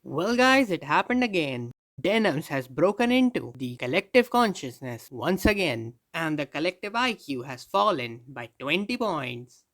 Well, guys, it happened again. Denims has broken into the collective consciousness once again, and the collective IQ has fallen by 20 points.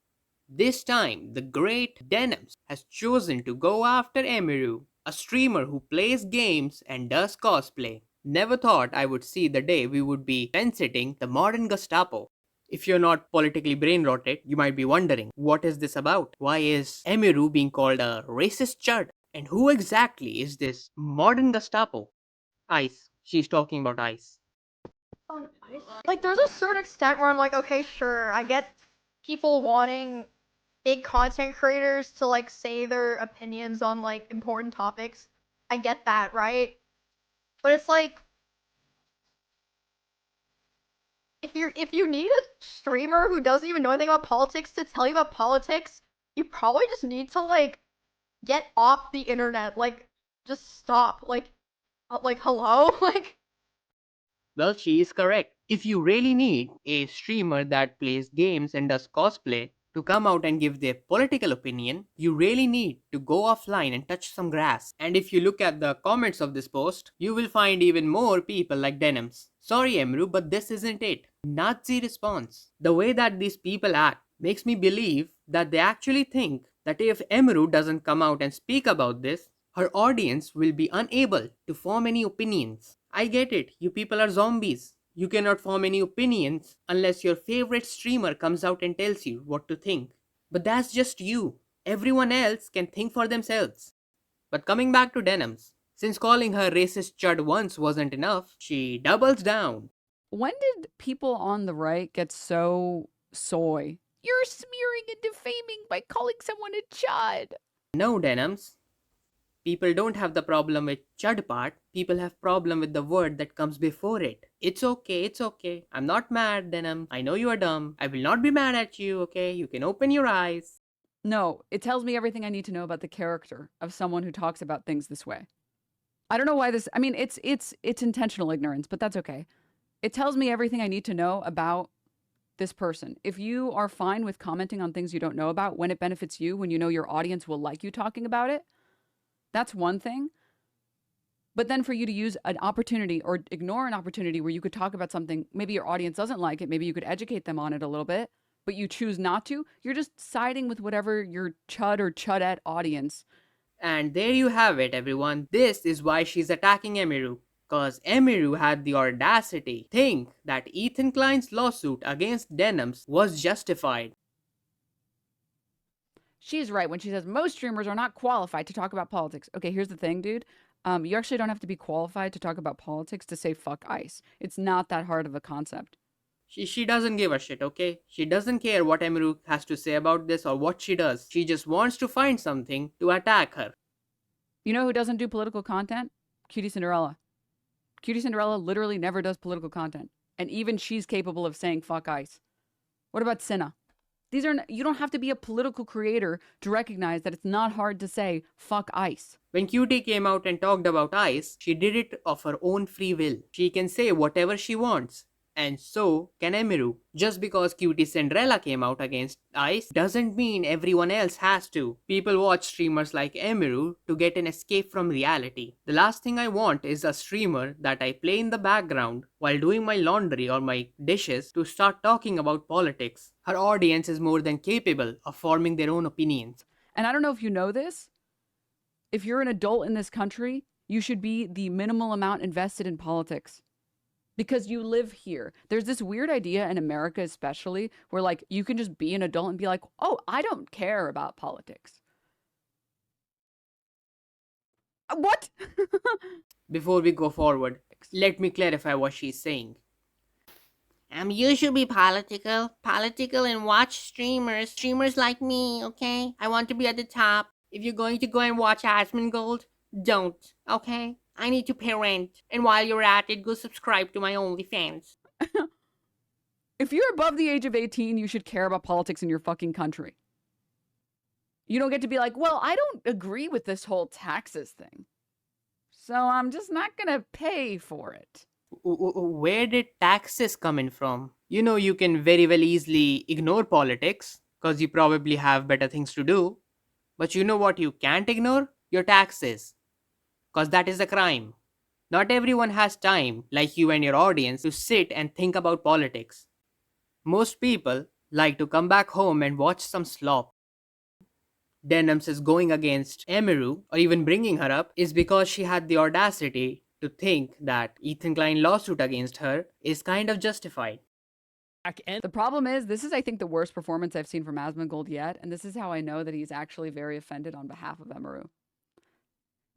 This time, the great Denims has chosen to go after Emiru, a streamer who plays games and does cosplay. Never thought I would see the day we would be fence-sitting the modern Gestapo. If you're not politically brain rotted, you might be wondering, what is this about? Why is Emiru being called a racist chud? And who exactly is this modern Gestapo? Ice. She's talking about Ice. Like, there's a certain extent where I'm like, okay, sure, I get people wanting big content creators to like say their opinions on like important topics. I get that, right? But it's like if you need a streamer who doesn't even know anything about politics to tell you about politics, you probably just need to like get off the internet. Like, just stop. Like hello, like. Well, she is correct. If you really need a streamer that plays games and does cosplay to come out and give their political opinion, you really need to go offline and touch some grass. And if you look at the comments of this post, you will find even more people like Denims. Sorry, Emru, but this isn't it. Nazi response. The way that these people act makes me believe that they actually think that if Emru doesn't come out and speak about this, her audience will be unable to form any opinions. I get it, you people are zombies. You cannot form any opinions unless your favorite streamer comes out and tells you what to think. But that's just you. Everyone else can think for themselves. But coming back to Denims, since calling her racist chud once wasn't enough, she doubles down. When did people on the right get so soy? You're smearing and defaming by calling someone a chud. No, Denims. People don't have the problem with chud part. People have problem with the word that comes before it. It's okay, it's okay. I'm not mad, Denim. I know you are dumb. I will not be mad at you, okay? You can open your eyes. No, it tells me everything I need to know about the character of someone who talks about things this way. I don't know why this. I mean, it's intentional ignorance, but that's okay. It tells me everything I need to know about this person. If you are fine with commenting on things you don't know about when it benefits you, when you know your audience will like you talking about it, that's one thing. But then for you to use an opportunity or ignore an opportunity where you could talk about something, maybe your audience doesn't like it, maybe you could educate them on it a little bit, but you choose not to, you're just siding with whatever your chud or chudette audience. And there you have it, everyone. This is why she's attacking Emiru. Cause Emiru had the audacity to think that Ethan Klein's lawsuit against Denims was justified. She's right when she says most streamers are not qualified to talk about politics. Okay, here's the thing, dude. You actually don't have to be qualified to talk about politics to say fuck ICE. It's not that hard of a concept. She doesn't give a shit, okay? She doesn't care what Emiru has to say about this or what she does. She just wants to find something to attack her. You know who doesn't do political content? Cutie Cinderella. Cutie Cinderella literally never does political content. And even she's capable of saying fuck ICE. What about Cinna? You don't have to be a political creator to recognize that it's not hard to say fuck ICE. When Cutie came out and talked about ICE, she did it of her own free will. She can say whatever she wants. And so can Emiru. Just because Cutie Cinderella came out against ICE doesn't mean everyone else has to. People watch streamers like Emiru to get an escape from reality. The last thing I want is a streamer that I play in the background while doing my laundry or my dishes to start talking about politics. Her audience is more than capable of forming their own opinions. And I don't know if you know this. If you're an adult in this country, you should be the minimal amount invested in politics. Because you live here. There's this weird idea in America, especially, where like you can just be an adult and be like, oh, I don't care about politics. What? Before we go forward, let me clarify what she's saying. You should be political and watch streamers like me, okay? I want to be at the top. If you're going to go and watch Asmongold, don't, okay? I need to pay rent. And while you're at it, go subscribe to my OnlyFans. If you're above the age of 18, you should care about politics in your fucking country. You don't get to be like, well, I don't agree with this whole taxes thing, so I'm just not gonna pay for it. Where did taxes come in from? You know you can very well easily ignore politics, because you probably have better things to do. But you know what you can't ignore? Your taxes. cause that is a crime. Not everyone has time, like you and your audience, to sit and think about politics. Most people like to come back home and watch some slop. Denims is going against Emiru, or even bringing her up, is because she had the audacity to think that Ethan Klein lawsuit against her is kind of justified. The problem is, this is, I think, the worst performance I've seen from Asmongold yet, and this is how I know that he's actually very offended on behalf of Emiru.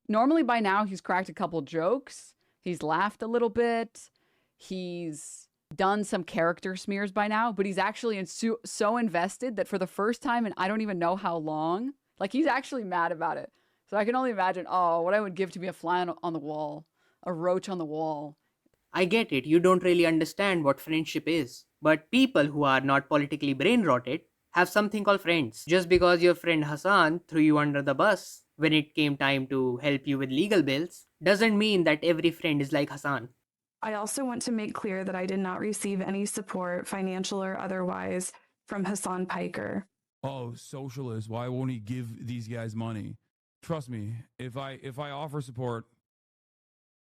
Normally, by now, he's cracked a couple jokes, he's laughed a little bit, he's done some character smears by now, but he's actually so invested that for the first time in I don't even know how long, like, he's actually mad about it. So I can only imagine, oh, what I would give to be a fly on the wall, a roach on the wall. I get it, you don't really understand what friendship is. But people who are not politically brain rotted have something called friends. Just because your friend Hassan threw you under the bus when it came time to help you with legal bills doesn't mean that every friend is like Hassan. I also want to make clear that I did not receive any support, financial or otherwise, from Hassan Piker. Oh, socialist, why won't he give these guys money? Trust me, if I offer support,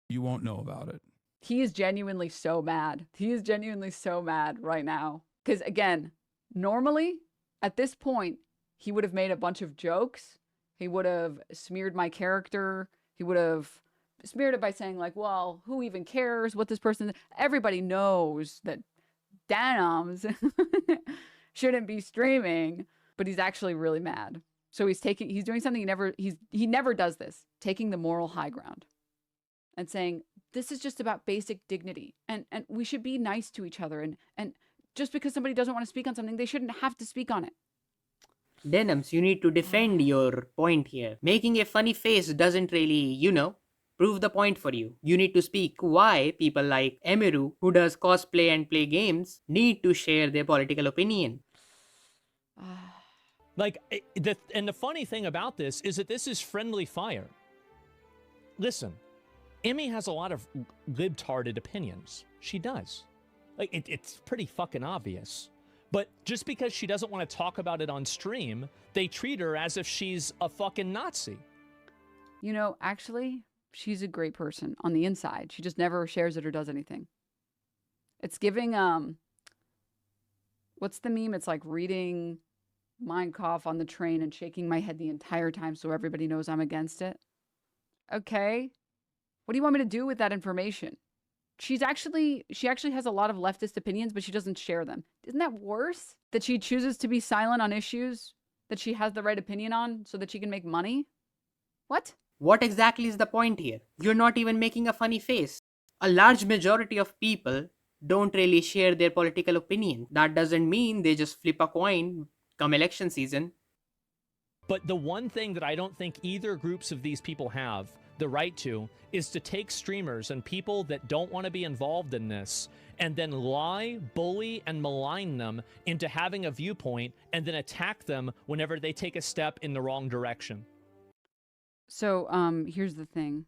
you won't know about it. He is genuinely so mad. He is genuinely so mad right now. Because again, normally at this point, he would have made a bunch of jokes. He would have smeared my character. He would have smeared it by saying like, well, who even cares what this person, everybody knows that Denims shouldn't be streaming, but he's actually really mad. So he's doing something he never does this, taking the moral high ground and saying, this is just about basic dignity, and we should be nice to each other, and just because somebody doesn't want to speak on something, they shouldn't have to speak on it. Denims, you need to defend your point here. Making a funny face doesn't really, prove the point for you. You need to speak why people like Emiru, who does cosplay and play games, need to share their political opinion. The funny thing about this is that this is friendly fire. Listen, Emmy has a lot of libtarded opinions. She does. It's pretty fucking obvious. But just because she doesn't want to talk about it on stream, they treat her as if she's a fucking Nazi. Actually, she's a great person on the inside. She just never shares it or does anything. It's giving, what's the meme? It's like reading Mein Kampf on the train and shaking my head the entire time so everybody knows I'm against it. Okay. What do you want me to do with that information? She actually has a lot of leftist opinions, but she doesn't share them. Isn't that worse? That she chooses to be silent on issues that she has the right opinion on so that she can make money? What? What exactly is the point here? You're not even making a funny face. A large majority of people don't really share their political opinion. That doesn't mean they just flip a coin come election season. But the one thing that I don't think either groups of these people have the right to is to take streamers and people that don't want to be involved in this and then lie, bully, and malign them into having a viewpoint and then attack them whenever they take a step in the wrong direction. So, here's the thing.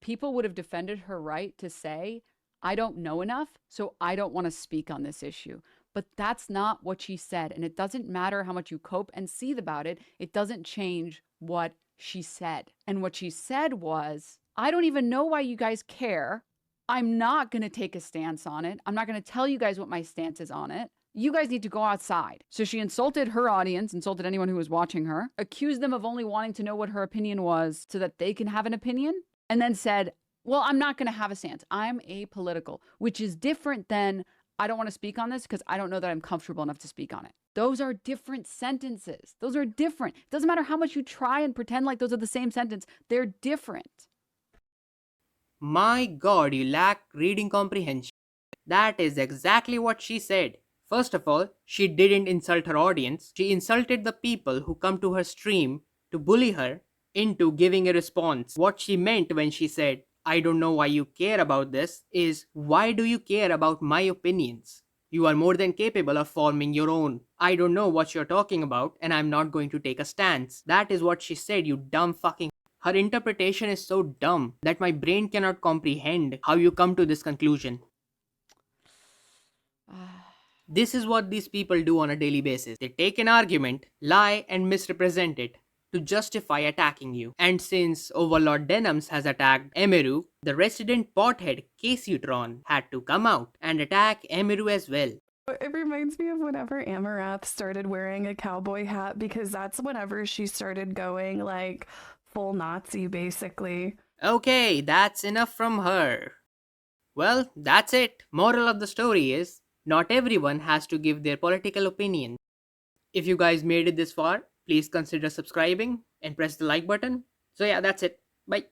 People would have defended her right to say, I don't know enough, so I don't want to speak on this issue. But that's not what she said. And it doesn't matter how much you cope and seethe about it. It doesn't change what she said. And what she said was, I don't even know why you guys care. I'm not going to take a stance on it. I'm not going to tell you guys what my stance is on it. You guys need to go outside. So she insulted her audience, insulted anyone who was watching her, accused them of only wanting to know what her opinion was so that they can have an opinion, and then said, well, I'm not going to have a stance. I'm apolitical, which is different than I don't want to speak on this because I don't know that I'm comfortable enough to speak on it. Those are different sentences. Those are different. It doesn't matter how much you try and pretend like those are the same sentence. They're different. My God, you lack reading comprehension. That is exactly what she said. First of all, she didn't insult her audience. She insulted the people who come to her stream to bully her into giving a response. What she meant when she said, I don't know why you care about this, is why do you care about my opinions? You are more than capable of forming your own. I don't know what you're talking about, and I'm not going to take a stance. That is what she said, you dumb fucking. Her interpretation is so dumb that my brain cannot comprehend how you come to this conclusion. This is what these people do on a daily basis. They take an argument, lie, and misrepresent it to justify attacking you. And since Overlord Denims has attacked Emiru, the resident pothead Casutron had to come out and attack Emiru as well. It reminds me of whenever Amarath started wearing a cowboy hat, because that's whenever she started going like full Nazi, basically. Okay, that's enough from her. Well, that's it. Moral of the story is, not everyone has to give their political opinion. If you guys made it this far, please consider subscribing and press the like button. So yeah, that's it. Bye.